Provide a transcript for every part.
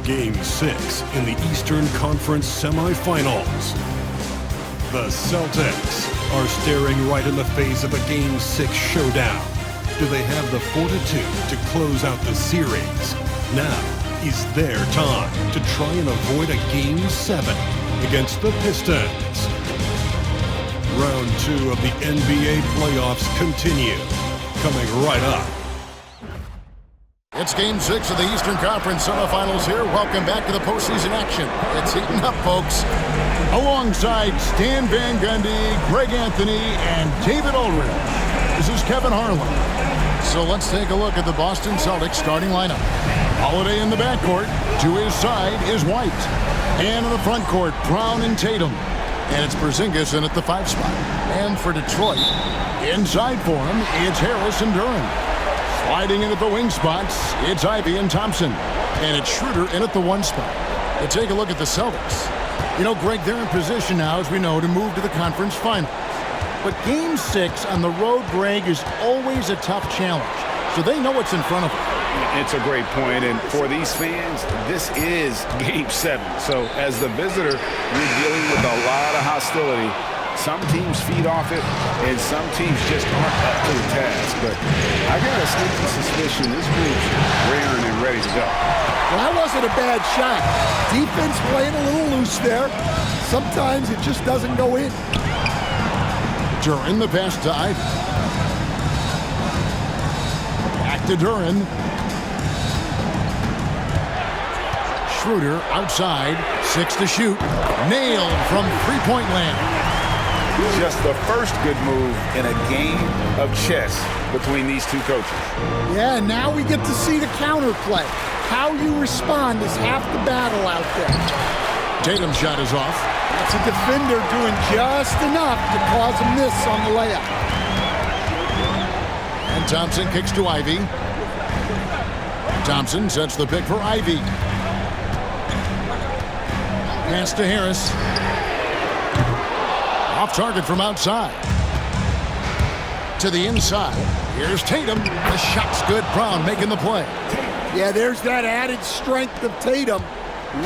Game 6 in the Eastern Conference semifinals. The Celtics are staring right in the face of a Game 6 showdown. Do they have the fortitude to close out the series? Now is their time to try and avoid a Game 7 against the Pistons. Round 2 of the NBA playoffs continue. Coming right up. It's Game 6 of the Eastern Conference semifinals here. Welcome back to the postseason action. It's heating up, folks. Alongside Stan Van Gundy, Greg Anthony, and David Aldridge, this is Kevin Harlan. So let's take a look at the Boston Celtics starting lineup. Holiday in the backcourt. To his side is White. And in the front court, Brown and Tatum. And it's Porzingis in at the 5 spot. And for Detroit, inside for him, it's Harris and Duren. Sliding in at the wing spots, it's Ivy and Thompson. And it's Schroeder in at the 1 spot. But take a look at the Celtics. You know, Greg, they're in position now, as we know, to move to the conference finals. But Game 6 on the road, Greg, is always a tough challenge. So they know what's in front of them. It's a great point, and for these fans, this is Game 7. So as the visitor, you're dealing with a lot of hostility. Some teams feed off it, and some teams just aren't up to the task. But I got a sneaky suspicion this group's raring and ready to go. Well, that wasn't a bad shot. Defense playing a little loose there. Sometimes it just doesn't go in. Duren, the pass to Ivy. Back to Duren. Schroeder outside, 6 to shoot. Nailed from three-point land. Just the first good move in a game of chess between these two coaches. Yeah, now we get to see the counterplay. How you respond is half the battle out there. Tatum's shot is off. That's a defender doing just enough to cause a miss on the layup. And Thompson kicks to Ivy. Thompson sets the pick for Ivy. Pass to Harris. Off target from outside. To the inside. Here's Tatum. The shot's good. Brown making the play. Yeah, there's that added strength of Tatum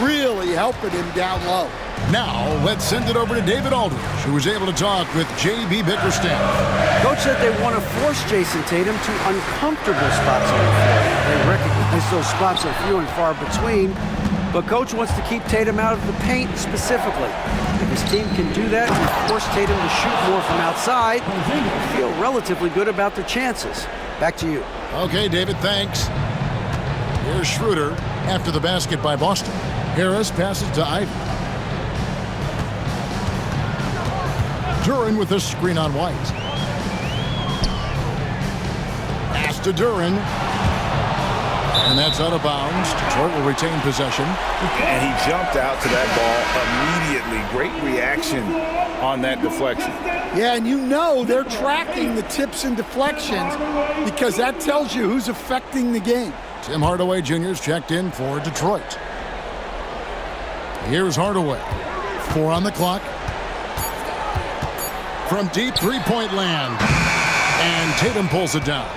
really helping him down low. Now, let's send it over to David Aldridge, who was able to talk with J.B. Bickerstaff. Coach said they want to force Jason Tatum to uncomfortable spots on the floor. They recognize those spots are few and far between, but Coach wants to keep Tatum out of the paint specifically. If his team can do that and force Tatum to shoot more from outside, they feel relatively good about their chances. Back to you. Okay, David, thanks. Here's Schroeder after the basket by Boston. Harris passes to Ivy. Duren with a screen on White. Pass to Duren. And that's out of bounds. Detroit will retain possession. And he jumped out to that ball immediately. Great reaction on that deflection. Yeah, and you know they're tracking the tips and deflections because that tells you who's affecting the game. Tim Hardaway Jr.'s checked in for Detroit. Here's Hardaway. 4 on the clock. From deep three-point land. And Tatum pulls it down.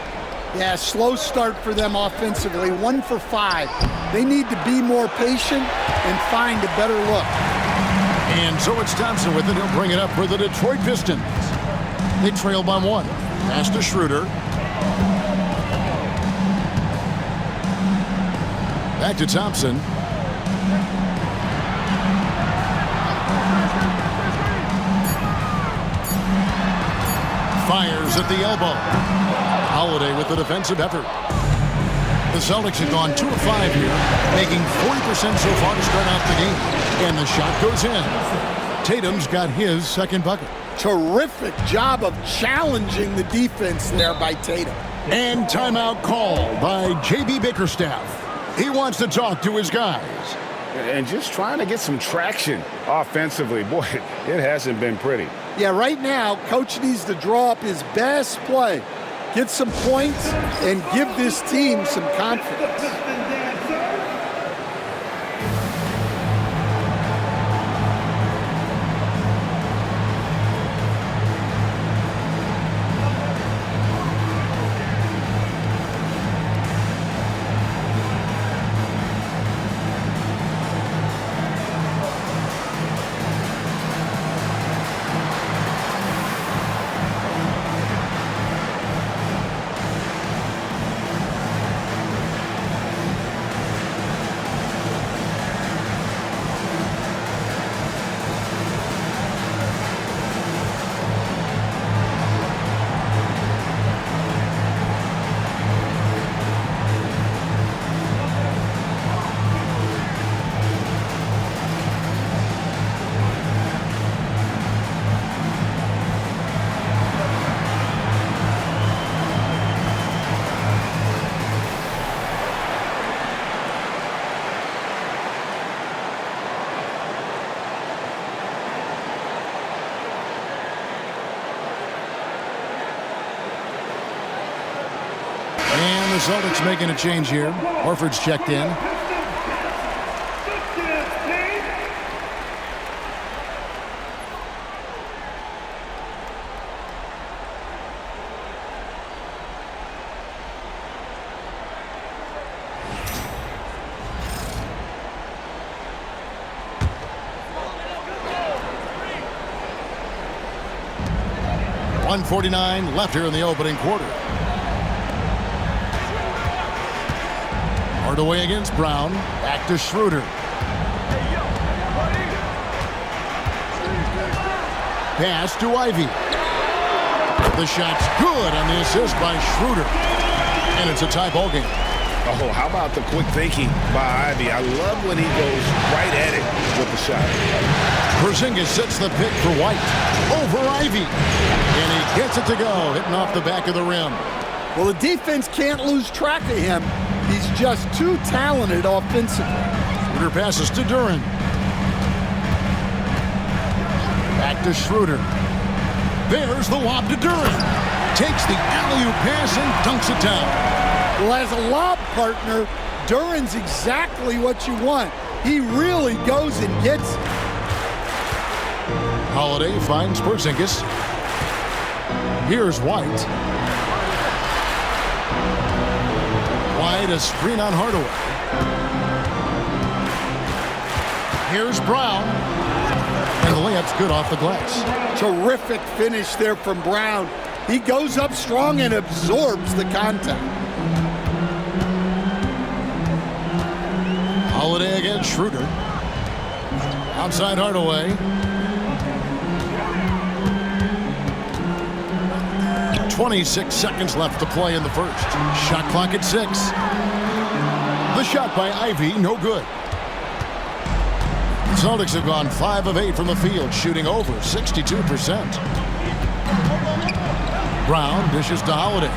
Yeah, slow start for them offensively. 1 for 5. They need to be more patient and find a better look. And so it's Thompson with it. He'll bring it up for the Detroit Pistons. They trail by 1. Pass to Schroeder. Back to Thompson. Fires at the elbow. Holiday with the defensive effort. The Celtics have gone 2 of 5 here, making 40% so far to start out the game. And the shot goes in. Tatum's got his second bucket. Terrific job of challenging the defense there by Tatum. And timeout called by J.B. Bickerstaff. He wants to talk to his guys. And just trying to get some traction offensively. Boy, it hasn't been pretty. Yeah, right now, Coach needs to draw up his best play, get some points, and give this team some confidence. the Celtics making a change here. Horford's checked in. .149 left here in the opening quarter. Hardaway against Brown. Back to Schroeder. Pass to Ivy. The shot's good on the assist by Schroeder. And it's a tie ball game. Oh, how about the quick thinking by Ivy? I love when he goes right at it with the shot. Porzingis sets the pick for White. Over Ivy. And he gets it to go, hitting off the back of the rim. Well, the defense can't lose track of him. He's just too talented offensively. Schroeder passes to Duren. Back to Schroeder. There's the lob to Duren. Takes the alley-oop pass and dunks it down. Well, as a lob partner, Duren's exactly what you want. He really goes and gets it. Holiday finds Porzingis. Here's White. White, a screen on Hardaway. Here's Brown. And the layup's good off the glass. Terrific finish there from Brown. He goes up strong and absorbs the contact. Holiday against Schroeder. Outside Hardaway. 26 seconds left to play in the first. Shot clock at 6. The shot by Ivy, no good. The Celtics have gone 5 of 8 from the field, shooting over 62%. Brown dishes to Holiday.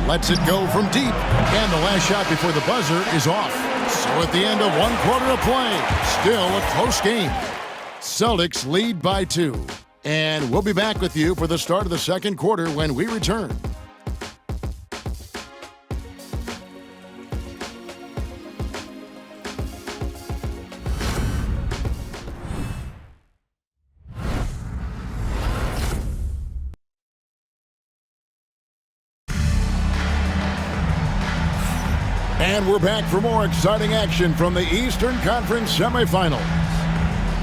Lets it go from deep. And the last shot before the buzzer is off. So at the end of 1 quarter of play, still a close game. Celtics lead by 2. And we'll be back with you for the start of the second quarter when we return. And we're back for more exciting action from the Eastern Conference semifinals.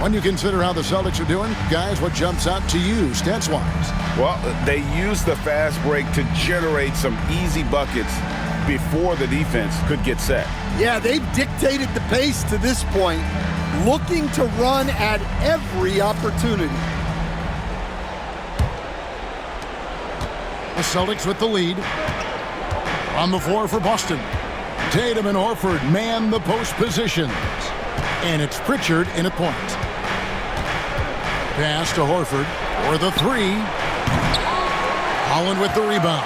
When you consider how the Celtics are doing, guys, what jumps out to you stats-wise? Well, they use the fast break to generate some easy buckets before the defense could get set. Yeah, they've dictated the pace to this point, looking to run at every opportunity. The Celtics with the lead. On the floor for Boston. Tatum and Horford man the post positions. And it's Pritchard in at point. Pass to Horford for the 3. Holland with the rebound.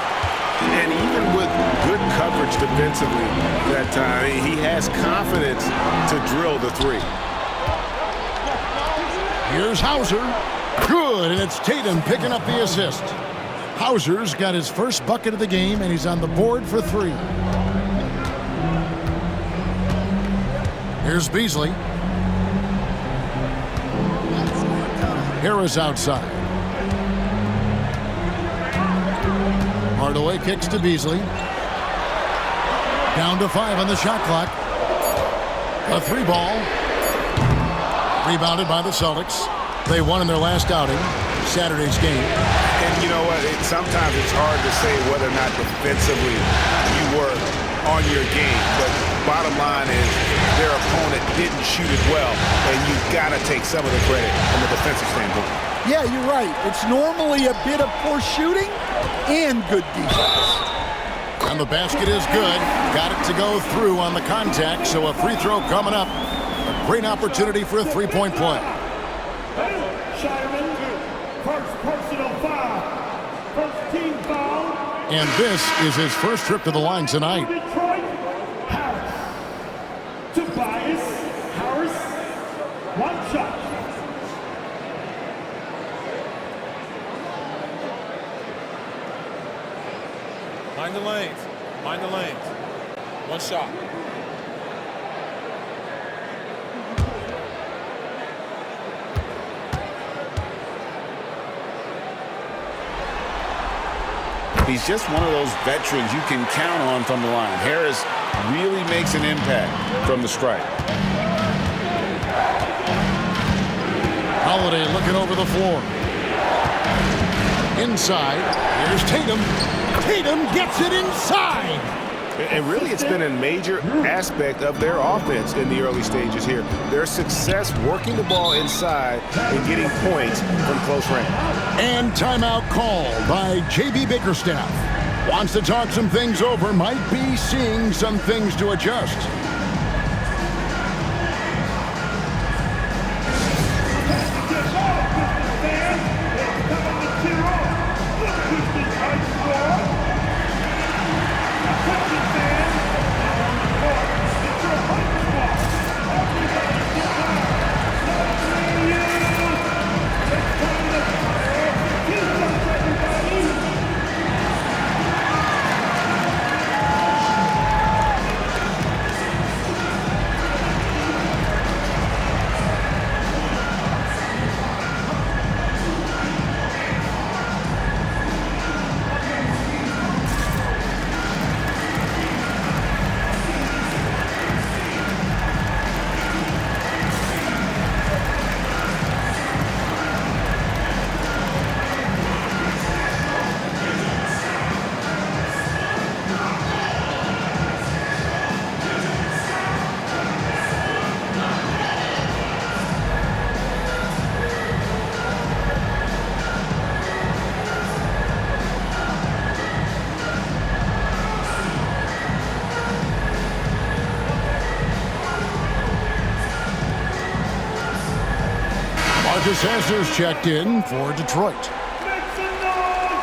And even with good coverage defensively that time, he has confidence to drill the 3. Here's Hauser. Good, and it's Tatum picking up the assist. Hauser's got his first bucket of the game, and he's on the board for 3. Here's Beasley. Harris outside. Hardaway kicks to Beasley. Down to 5 on the shot clock. A 3 ball. Rebounded by the Celtics. They won in their last outing, Saturday's game. And you know what? Sometimes it's hard to say whether or not defensively you were on your game. But bottom line is their opponent didn't shoot it well, and you've got to take some of the credit from a defensive standpoint. Yeah, you're right. It's normally a bit of poor shooting and good defense. And the basket is good. Got it to go through on the contact, so a free throw coming up. A great opportunity for a three-point play. First personal foul. First team foul. And this is his first trip to the line tonight. Detroit, Harris. Tobias Harris. 1 shot. Mind the lanes. Mind the lanes. One shot. He's just one of those veterans you can count on from the line. Harris really makes an impact from the stripe. Holiday looking over the floor. Inside. Here's Tatum. Tatum gets it inside. And really, it's been a major aspect of their offense in the early stages here. Their success working the ball inside and getting points from close range. And timeout called by J.B. Bickerstaff. Wants to talk some things over, might be seeing some things to adjust. Marcus Sasser's checked in for Detroit. Make some noise!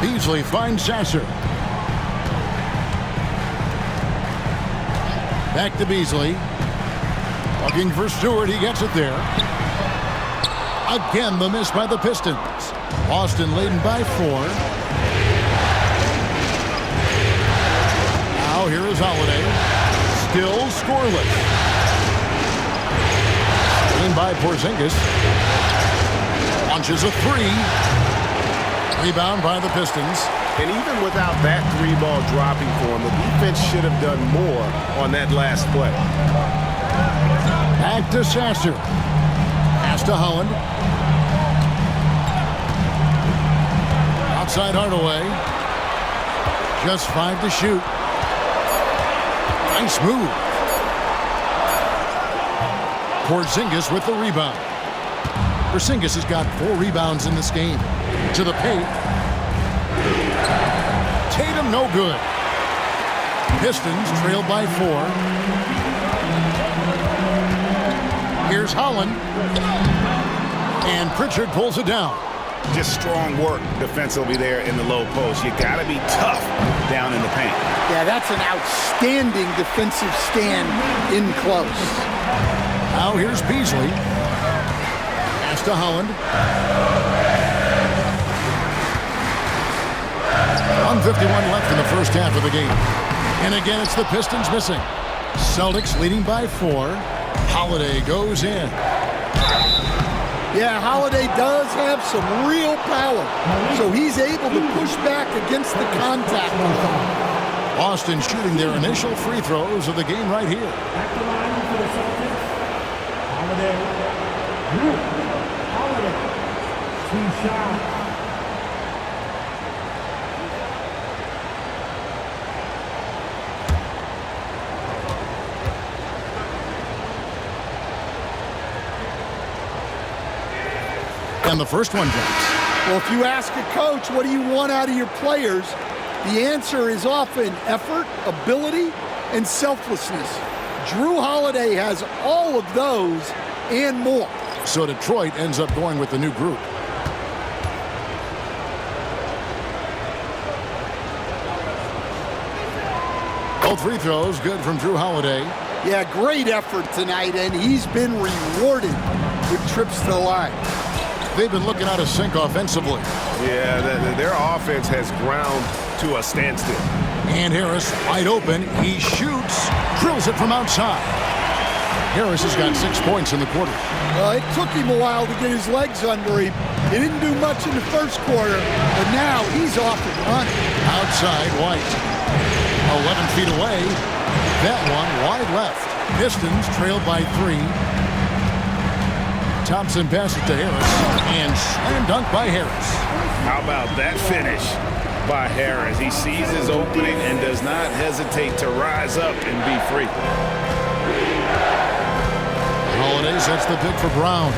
Beasley finds Sasser. Back to Beasley. Looking for Stewart. He gets it there. Again, the miss by the Pistons. Boston leading by 4. Now here is Holiday. Still scoreless. Leading by Porzingis. Launches a 3. Rebound by the Pistons. And even without that 3-ball dropping for him, the defense should have done more on that last play. Back to Sasser. Pass to Holland. Outside Hardaway. Just 5 to shoot. Nice move. Porzingis with the rebound. Porzingis has got 4 rebounds in this game. To the paint. Tatum no good. Pistons trailed by 4. Here's Holland. And Pritchard pulls it down. Just strong work defensively there in the low post. You got to be tough down in the paint. Yeah, that's an outstanding defensive stand in close. Now here's Beasley. Pass to Holland. 1:51 left in the first half of the game. And again, it's the Pistons missing. Celtics leading by 4. Holiday goes in. Yeah, Holiday does have some real power, so he's able to push back against the contact. Boston shooting their initial free throws of the game right here. Back the line for the Celtics. Holiday. Holiday. 2 shots. And the first one drops. Well, if you ask a coach, what do you want out of your players? The answer is often effort, ability, and selflessness. Drew Holiday has all of those and more. So Detroit ends up going with the new group. Both free throws good from Drew Holiday. Yeah, great effort tonight, and he's been rewarded with trips to the line. They've been looking out of sync offensively. Yeah, their offense has ground to a standstill. And Harris wide open. He shoots, drills it from outside. Harris has got 6 points in the quarter. It took him a while to get his legs under him. He didn't do much in the first quarter, but now he's off and running. Outside, White. 11 feet away. That one wide left. Pistons trailed by 3. Thompson passes to Harris, and slam dunk by Harris. How about that finish by Harris? He sees his opening and does not hesitate to rise up and be free. Holiday sets the pick for Brown.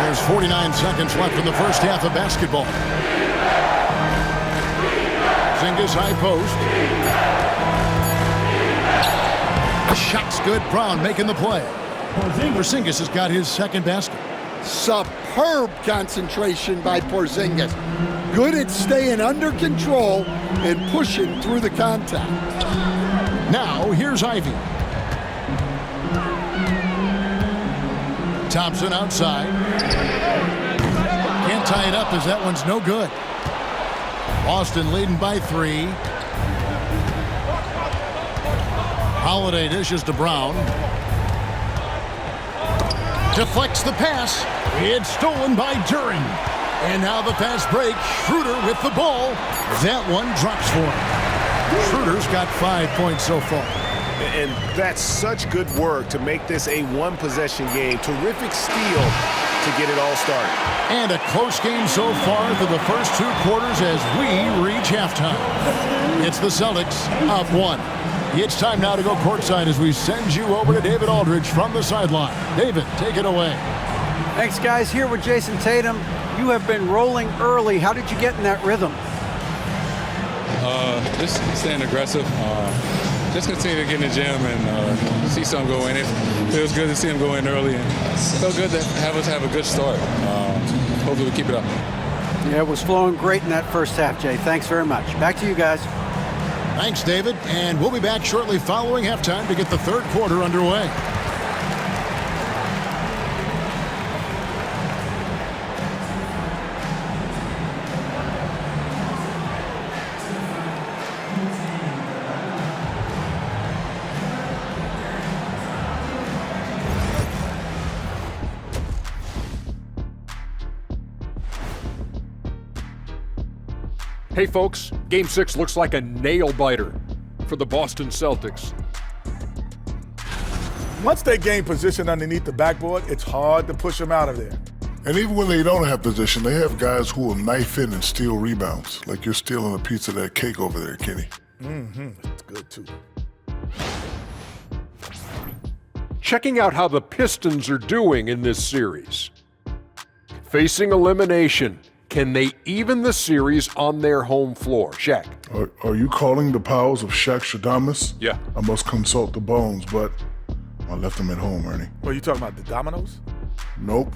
There's 49 seconds left in the first half of basketball. Porzingis high post. The shot's good. Brown making the play. Porzingis has got his second basket. Superb concentration by Porzingis. Good at staying under control and pushing through the contact. Now, here's Ivy. Thompson outside. Can't tie it up as that one's no good. Boston leading by 3. Holiday dishes to Brown. Deflects the pass. It's stolen by Duren. And now the fast break. Schroeder with the ball. That one drops for him. Schroeder's got 5 points so far. And that's such good work to make this a one-possession game. Terrific steal to get it all started. And a close game so far through the first 2 quarters as we reach halftime. It's the Celtics up 1. It's time now to go courtside as we send you over to David Aldridge from the sideline. David, take it away. Thanks, guys. Here with Jason Tatum. You have been rolling early. How did you get in that rhythm? Just staying aggressive. Just continue to get in the gym and see some go in. It feels good to see them go in early, and felt good to have us have a good start. Hopefully we keep it up. Yeah, it was flowing great in that first half, Jay. Thanks very much. Back to you guys. Thanks, David. And we'll be back shortly following halftime to get the third quarter underway. Hey folks, Game 6 looks like a nail-biter for the Boston Celtics. Once they gain position underneath the backboard, it's hard to push them out of there. And even when they don't have position, they have guys who will knife in and steal rebounds, like you're stealing a piece of that cake over there, Kenny. It's good too. Checking out how the Pistons are doing in this series. Facing elimination. Can they even the series on their home floor? Shaq. Are you calling the powers of Shaq Stradamus? Yeah. I must consult the bones, but I left them at home, Ernie. What, are you talking about the dominoes? Nope.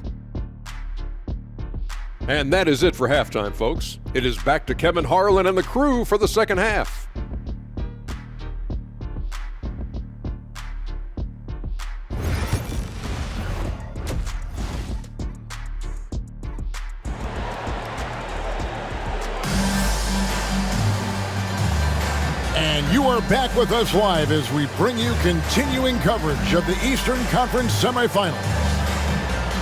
And that is it for halftime, folks. It is back to Kevin Harlan and the crew for the second half. And you are back with us live as we bring you continuing coverage of the Eastern Conference semifinals.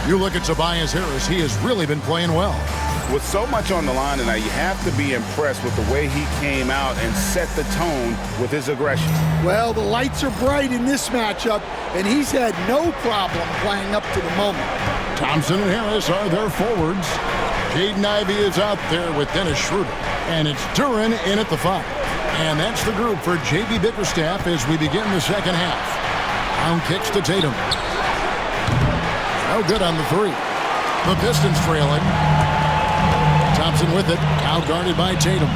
You look at Tobias Harris, he has really been playing well. With so much on the line tonight, you have to be impressed with the way he came out and set the tone with his aggression. Well, the lights are bright in this matchup, and he's had no problem playing up to the moment. Thompson and Harris are their forwards. Jaden Ivey is out there with Dennis Schroeder. And it's Duren in at the 5. And that's the group for J.B. Bickerstaff as we begin the second half. Brown kicks to Tatum. No good on the 3. The Pistons trailing. Thompson with it. Out guarded by Tatum.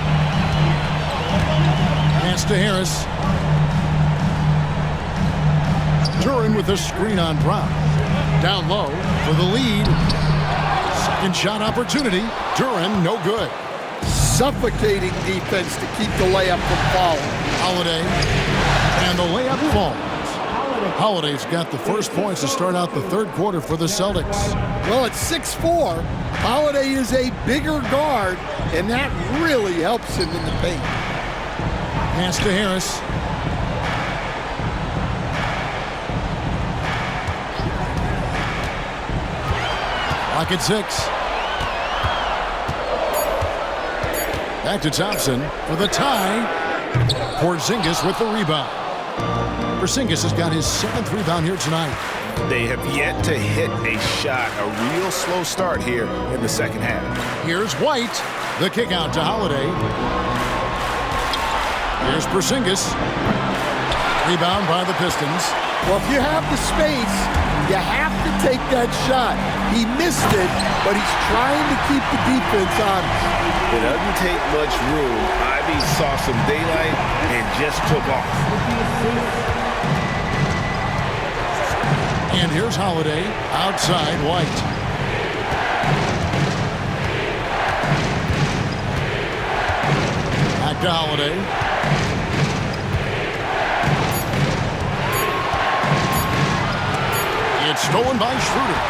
Pass to Harris. Duran with a screen on Brown. Down low for the lead. Second shot opportunity. Duran, no good. Suffocating defense to keep the layup from falling. Holiday. And the layup falls. Holiday's got the first points to start out the third quarter for the Celtics. Well, at 6'4", Holiday is a bigger guard, and that really helps him in the paint. Pass to Harris. Clock at 6. Back to Thompson for the tie. Porzingis with the rebound. Porzingis has got his 7th rebound here tonight. They have yet to hit a shot, a real slow start here in the second half. Here's White. The kick out to Holiday. Here's Porzingis. Rebound by the Pistons. Well, if you have the space, you have to take that shot. He missed it, but he's trying to keep the defense honest. It doesn't take much room. Ivy saw some daylight and just took off. And here's Holiday. Outside, White. Back to Holiday. It's stolen by Schroeder.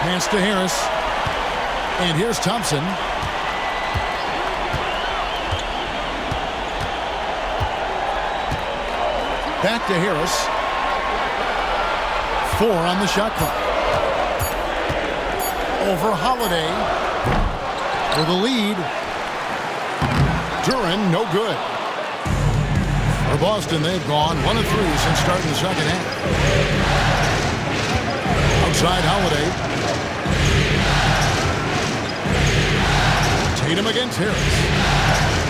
Pass to Harris. And here's Thompson. Back to Harris. 4 on the shot clock. Over Holiday. For the lead. Duran, no good. For Boston, they've gone 1 of 3 since starting the second half. Outside Holiday. Tatum against Harris.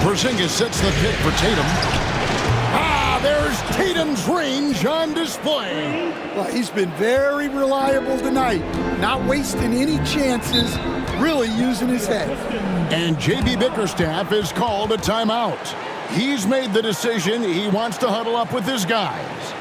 Porzingis sets the pick for Tatum. There's Tatum's range on display. Well, he's been very reliable tonight. Not wasting any chances, really using his head. And J.B. Bickerstaff is called a timeout. He's made the decision he wants to huddle up with his guys.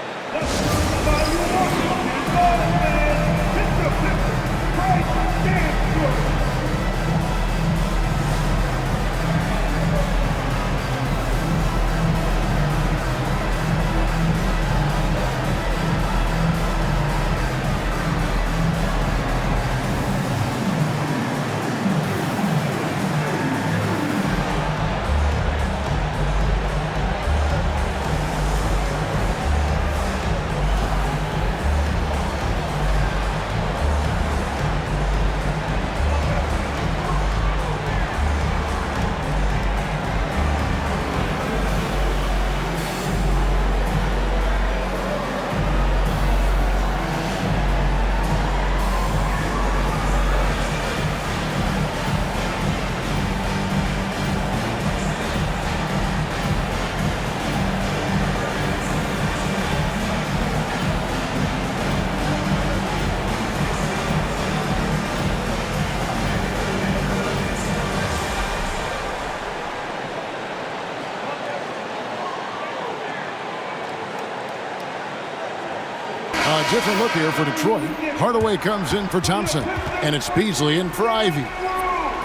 A different look here for Detroit. Hardaway comes in for Thompson, and it's Beasley in for Ivy.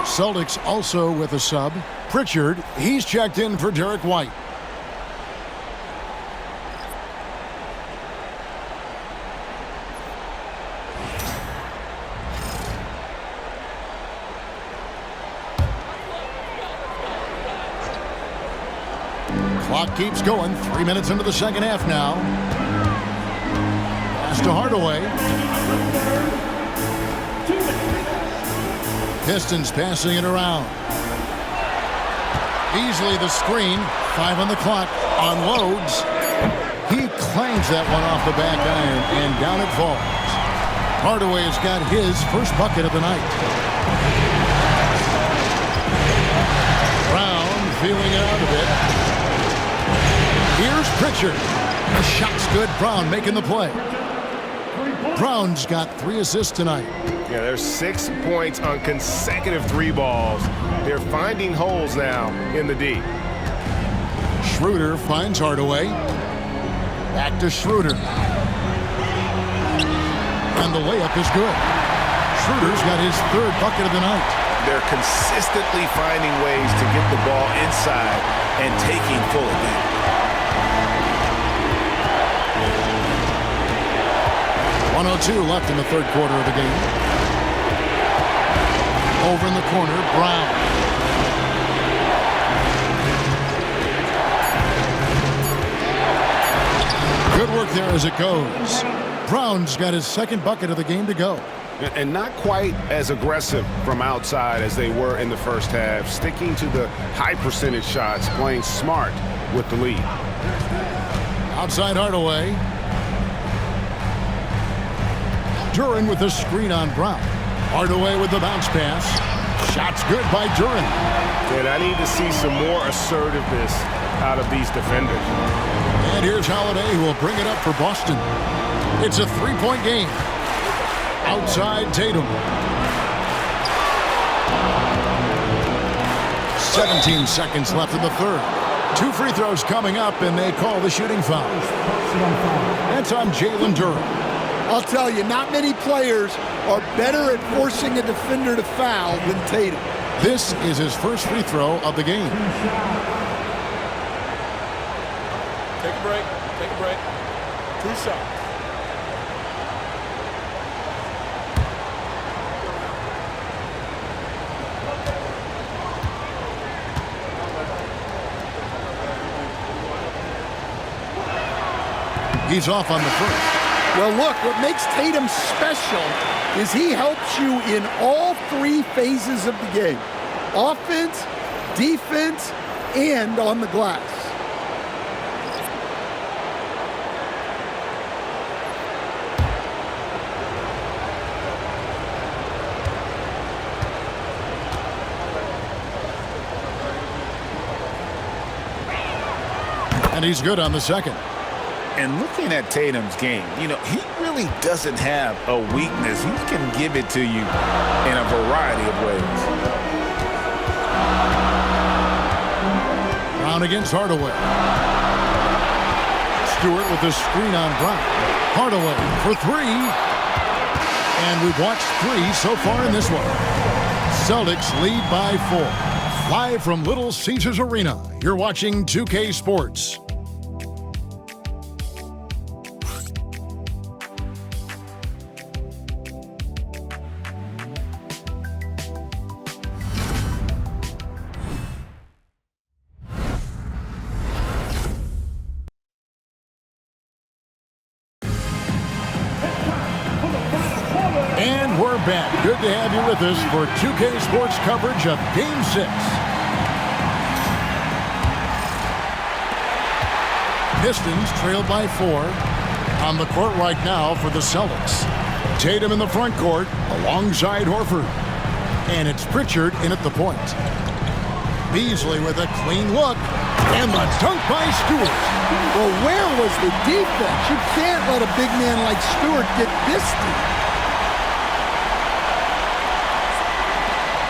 Celtics also with a sub. Pritchard, he's checked in for Derek White. Clock keeps going. 3 minutes into the second half now. Pass to Hardaway. Pistons passing it around. Beasley the screen. 5 on the clock. Unloads. He clangs that one off the back iron, and down it falls. Hardaway has got his first bucket of the night. Brown feeling it out a bit. Here's Pritchard. The shot's good. Brown making the play. Brown's got 3 assists tonight. Yeah, there's 6 points on consecutive 3 balls. They're finding holes now in the D. Schroeder finds Hardaway. Back to Schroeder. And the layup is good. Schroeder's got his 3rd bucket of the night. They're consistently finding ways to get the ball inside and taking full advantage. 1:02 left in the 3rd quarter of the game. Over in the corner, Brown. Good work there as it goes. Brown's got his 2nd bucket of the game to go. And not quite as aggressive from outside as they were in the first half, sticking to the high percentage shots, playing smart with the lead. Outside Hardaway. Duren with the screen on Brown. Hardaway with the bounce pass. Shot's good by Duren. And I need to see some more assertiveness out of these defenders. And here's Holiday, who will bring it up for Boston. It's a 3-point game. Outside Tatum. 17 seconds left in the 3rd. 2 free throws coming up, and they call the shooting foul. That's on Jalen Duren. I'll tell you, not many players are better at forcing a defender to foul than Tatum. This is his 1st free throw of the game. Take a break. Take a break. 2 shots. He's off on the 1st. Well, look, what makes Tatum special is he helps you in all 3 phases of the game. Offense, defense, and on the glass. And he's good on the 2nd. And looking at Tatum's game, he really doesn't have a weakness. He can give it to you in a variety of ways. Brown against Hardaway. Stewart with the screen on Brown. Hardaway for 3. And we've watched 3 so far in this one. Celtics lead by 4. Live from Little Caesars Arena, you're watching 2K Sports. And we're back. Good to have you with us for 2K Sports coverage of Game 6. Pistons trailed by 4 on the court right now for the Celtics. Tatum in the front court alongside Horford. And it's Pritchard in at the point. Beasley with a clean look. And the dunk by Stewart. Well, where was the defense? You can't let a big man like Stewart get distant.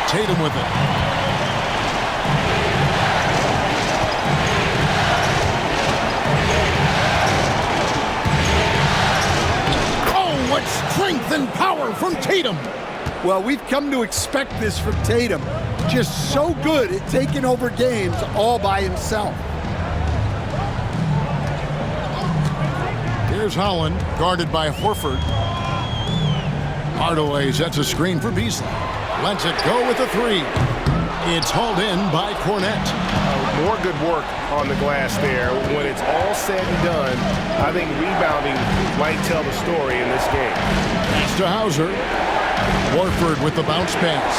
Tatum with it. Oh, what strength and power from Tatum. Well, we've come to expect this from Tatum. Just so good at taking over games all by himself. Here's Holland, guarded by Horford. Hardaway sets a screen for Beasley. Lets it go with a 3. It's hauled in by Cornette. More good work on the glass there. When it's all said and done, I think rebounding might tell the story in this game. Pass to Hauser. Horford with the bounce pass.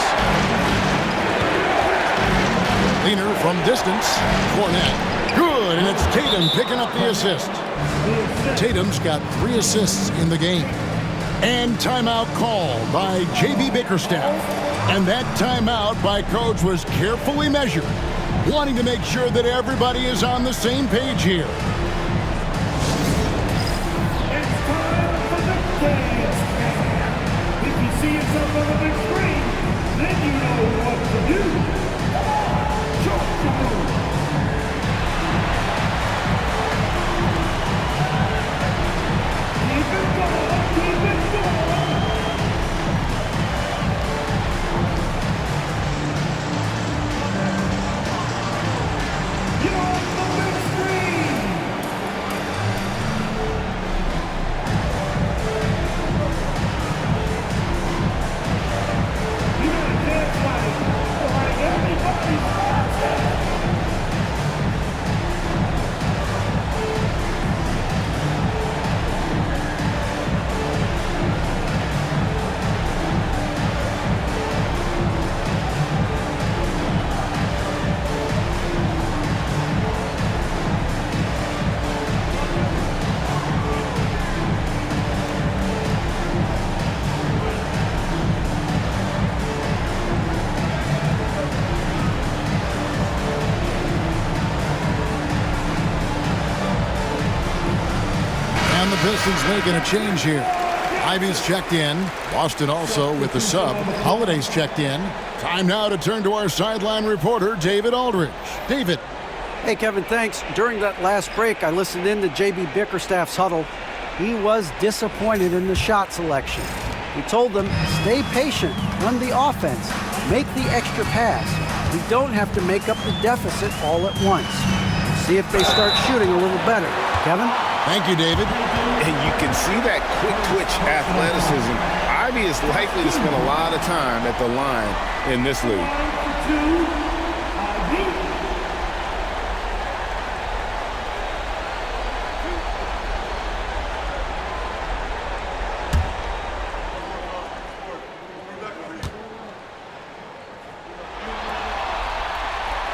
Leaner from distance. Cornette. Good, and it's Tatum picking up the assist. Tatum's got 3 assists in the game. And timeout called by J.B. Bickerstaff. And that timeout by Coach was carefully measured, wanting to make sure that everybody is on the same page here. It's time for the dance. If you see yourself Pistons making a change here. Ivy's checked in. Boston also with the sub. Holiday's checked in. Time now to turn to our sideline reporter, David Aldridge. David. Hey, Kevin, thanks. During that last break, I listened in to J.B. Bickerstaff's huddle. He was disappointed in the shot selection. He told them, stay patient, run the offense, make the extra pass. We don't have to make up the deficit all at once. See if they start shooting a little better. Kevin? Thank you, David. And you can see that quick twitch athleticism. Ivy is likely to spend a lot of time at the line in this league.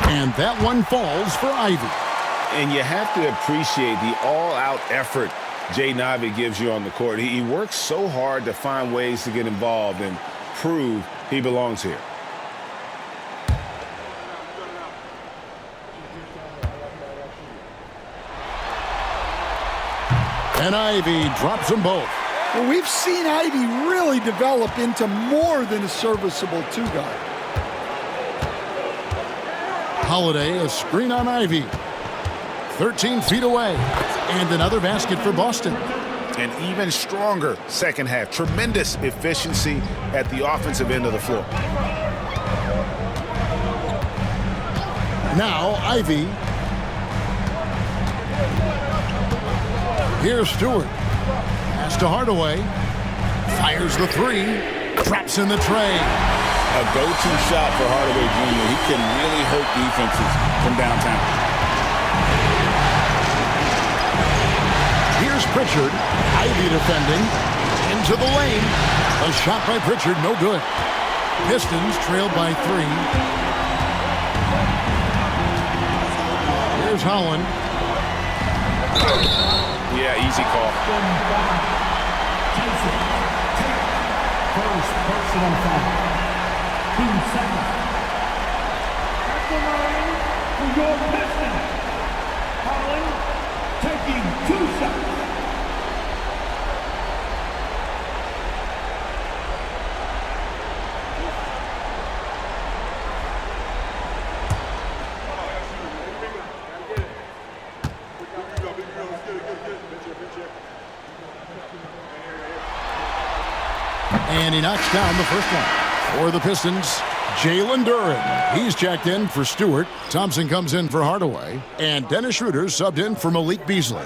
And that one falls for Ivy. And you have to appreciate the all-out effort Jaden Ivey gives you on the court. He works so hard to find ways to get involved and prove he belongs here. And Ivy drops them both. Well, we've seen Ivy really develop into more than a serviceable two-guard. Holiday, a screen on Ivy. 13 feet away. And another basket for Boston. An even stronger second half. Tremendous efficiency at the offensive end of the floor. Now Ivy. Here's Stewart. Pass to Hardaway. Fires the three. Drops in the tray. A go-to shot for Hardaway Jr. He can really hurt defenses from downtown. Here's Pritchard. Ivy defending. Into the lane. A shot by Pritchard, no good. Pistons trailed by 3. Here's Holland. Yeah, easy call. First personal foul. 2 seconds. At the line for your Pistons. Holland taking 2 shots. And he knocks down the first one. For the Pistons, Jalen Duren. He's checked in for Stewart. Thompson comes in for Hardaway. And Dennis Schroeder subbed in for Malik Beasley.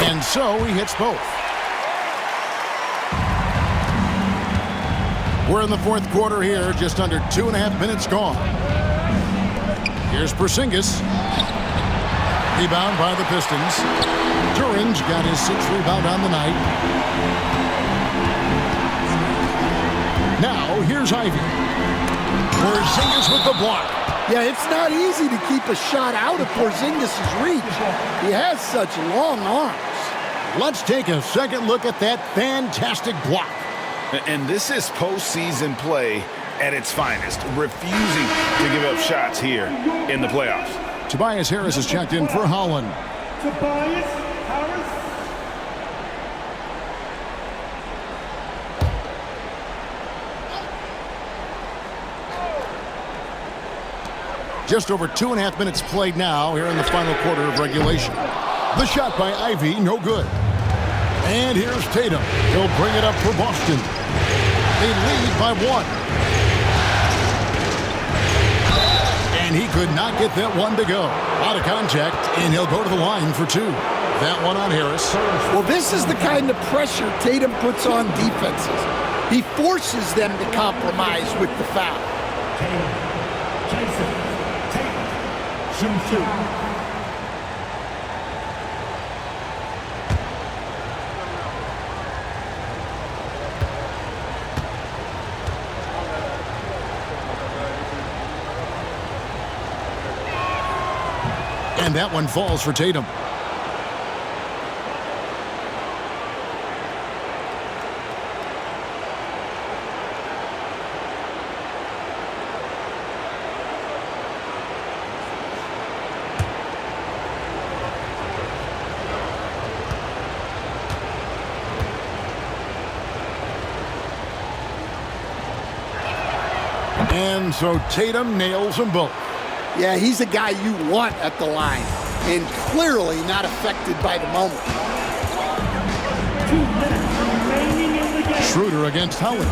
And so he hits both. We're in the fourth quarter here, just under 2.5 minutes gone. Here's Porzingis. Rebound by the Pistons. Duren's got his 6th rebound on the night. Now, here's Ivy. Porzingis with the block. Yeah, it's not easy to keep a shot out of Porzingis' reach. He has such long arms. Let's take a second look at that fantastic block. And this is postseason play at its finest, refusing to give up shots here in the playoffs. Tobias Harris is checked in for Holland. Tobias Harris. Just over 2.5 minutes played now here in the final quarter of regulation. The shot by Ivy, no good. And here's Tatum. He'll bring it up for Boston. They lead by 1. And he could not get that one to go. Out of contact, and he'll go to the line for 2. That one on Harris. Well, this is the kind of pressure Tatum puts on defenses. He forces them to compromise with the foul. Tatum. Jason. Tatum. Shoot. And that one falls for Tatum. And so Tatum nails them both. Yeah, he's a guy you want at the line, and clearly not affected by the moment. 2 minutes remaining in the game. Schroeder against Howard.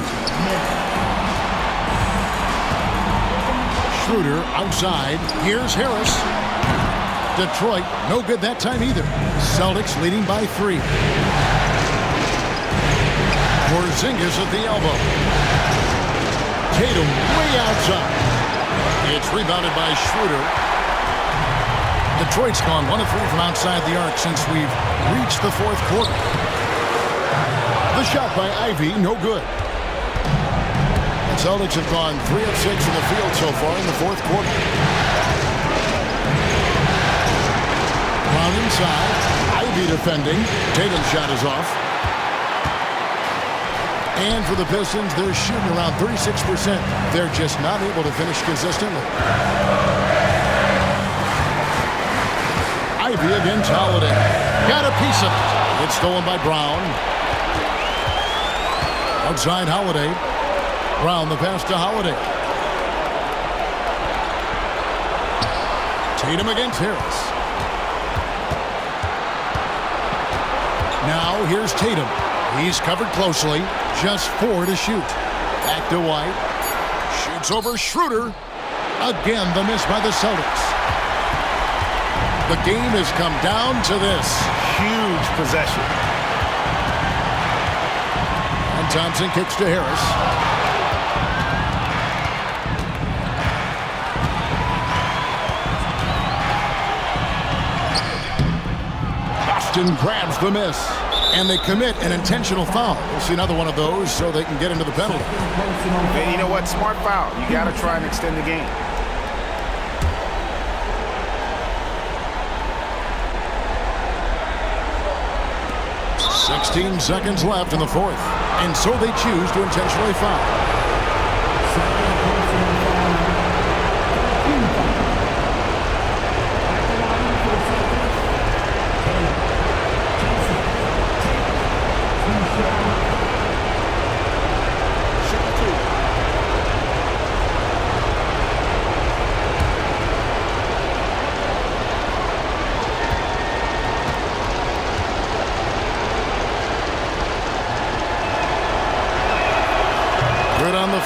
Schroeder outside. Here's Harris. Detroit, no good that time either. Celtics leading by 3. Porzingis at the elbow. Tatum way outside. It's rebounded by Schroeder. Detroit's gone 1 of 3 from outside the arc since we've reached the 4th quarter. The shot by Ivy, no good. The Celtics have gone 3 of 6 in the field so far in the 4th quarter. Brown inside. Ivy defending. Tatum's shot is off. And for the Pistons, they're shooting around 36%. They're just not able to finish consistently. Ivy against Holiday. Got a piece of it. It's stolen by Brown. Outside Holiday. Brown the pass to Holiday. Tatum against Harris. Now here's Tatum. He's covered closely. Just 4 to shoot. Back to White. Shoots over Schroeder. Again, the miss by the Celtics. The game has come down to this. Huge possession. And Thompson kicks to Harris. Boston grabs the miss. And they commit an intentional foul. We'll see another one of those so they can get into the penalty. And you know what? Smart foul. You got to try and extend the game. "16 seconds left in the 4th. And so they choose to intentionally foul.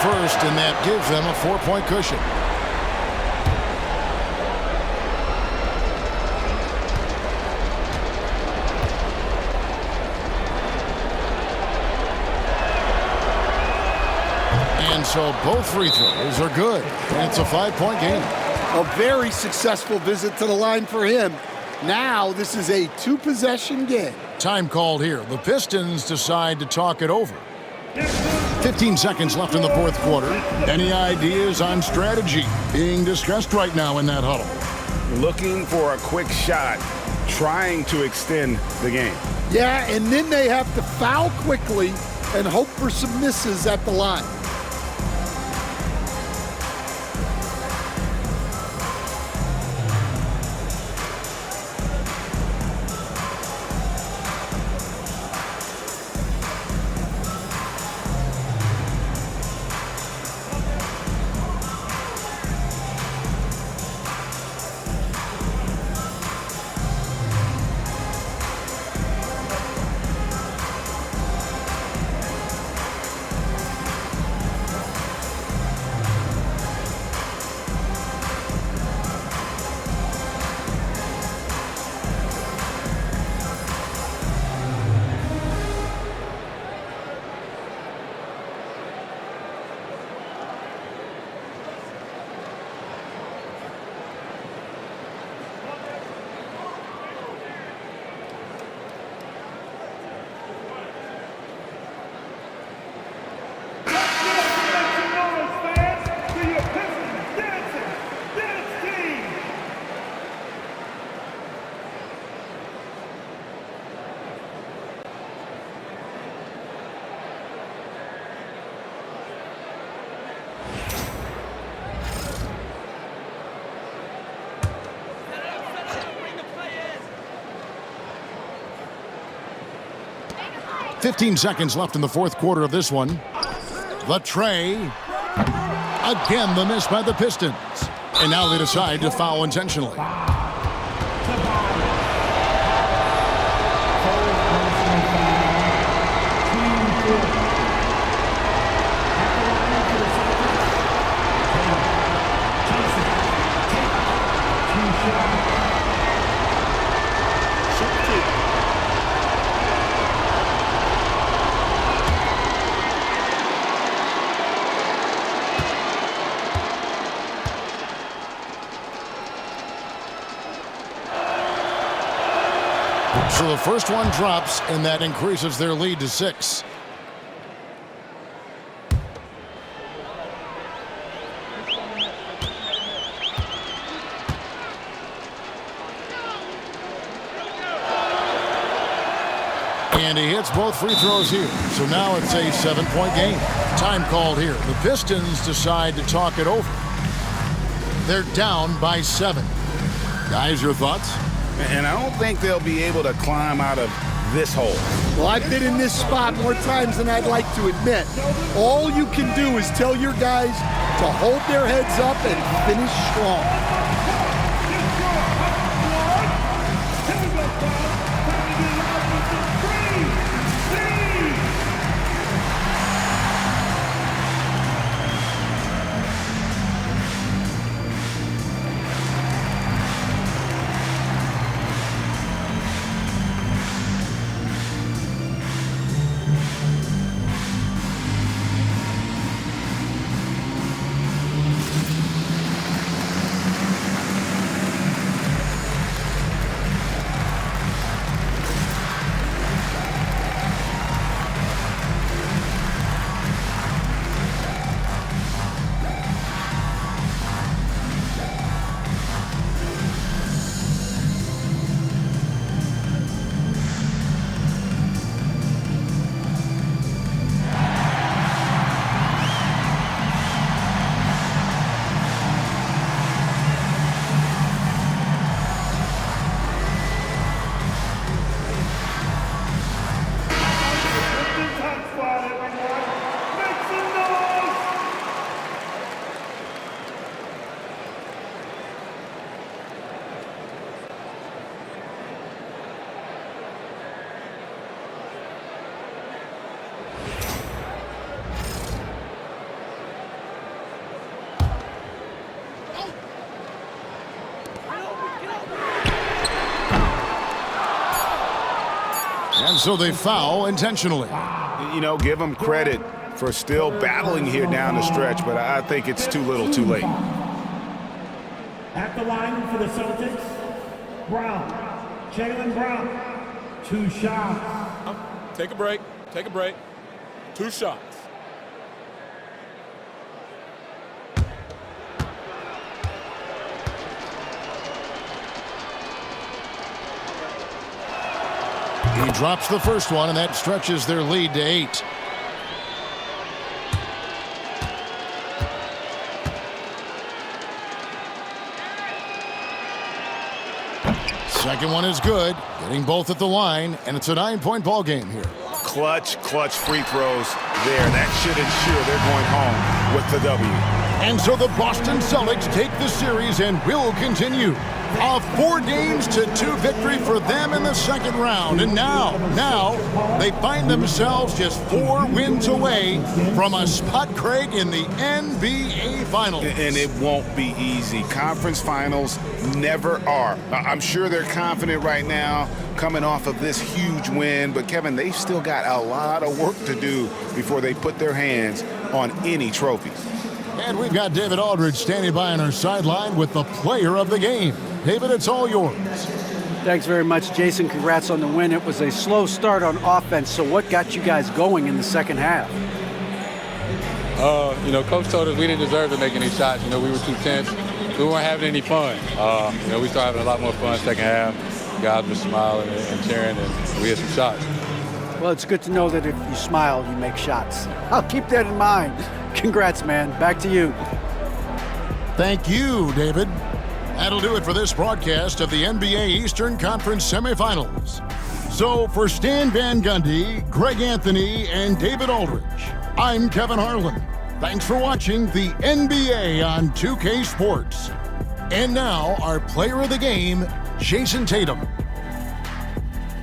First, and that gives them a 4-point cushion. And so both free throws are good. And it's a 5-point game. A very successful visit to the line for him. Now this is a 2-possession game. Time called here. The Pistons decide to talk it over. 15 seconds left in the 4th quarter. Any ideas on strategy being discussed right now in that huddle? Looking for a quick shot, trying to extend the game. Yeah, and then they have to foul quickly and hope for some misses at the line. "15 seconds left in the 4th quarter of this one. The tray. Again, the miss by the Pistons. And now they decide to foul intentionally. So the first one drops, and that increases their lead to 6. And he hits both free throws here. So now it's a 7-point game. Time called here. The Pistons decide to talk it over. They're down by 7. Guys, your thoughts? And I don't think they'll be able to climb out of this hole. Well, I've been in this spot more times than I'd like to admit. All you can do is tell your guys to hold their heads up and finish strong. And so they foul intentionally. You know, give them credit for still battling here down the stretch, but I think it's too little too late. At the line for the Celtics, Brown. Jaylen Brown. 2 shots. Take a break. Take a break. 2 shots. He drops the first one, and that stretches their lead to 8. Second one is good, getting both at the line, and it's a 9-point ball game here. Clutch free throws there. That should ensure they're going home with the W. And so the Boston Celtics take the series and will continue. A 4-2 victory for them in the second round. And now they find themselves just 4 wins away from a spot, Craig, in the NBA Finals. And it won't be easy. Conference finals never are. I'm sure they're confident right now coming off of this huge win. But, Kevin, they've still got a lot of work to do before they put their hands on any trophies. And we've got David Aldridge standing by on our sideline with the player of the game. David, it's all yours. Thanks very much, Jason. Congrats on the win. It was a slow start on offense, so what got you guys going in the second half? Coach told us we didn't deserve to make any shots. We were too tense. We weren't having any fun. We started having a lot more fun second half. Guys were smiling and cheering, and we had some shots. Well, it's good to know that if you smile, you make shots. I'll keep that in mind. Congrats, man. Back to you. Thank you, David. That'll do it for this broadcast of the NBA Eastern Conference semifinals. So for Stan Van Gundy, Greg Anthony, and David Aldridge, I'm Kevin Harlan. Thanks for watching the NBA on 2K Sports. And now, our player of the game, Jason Tatum.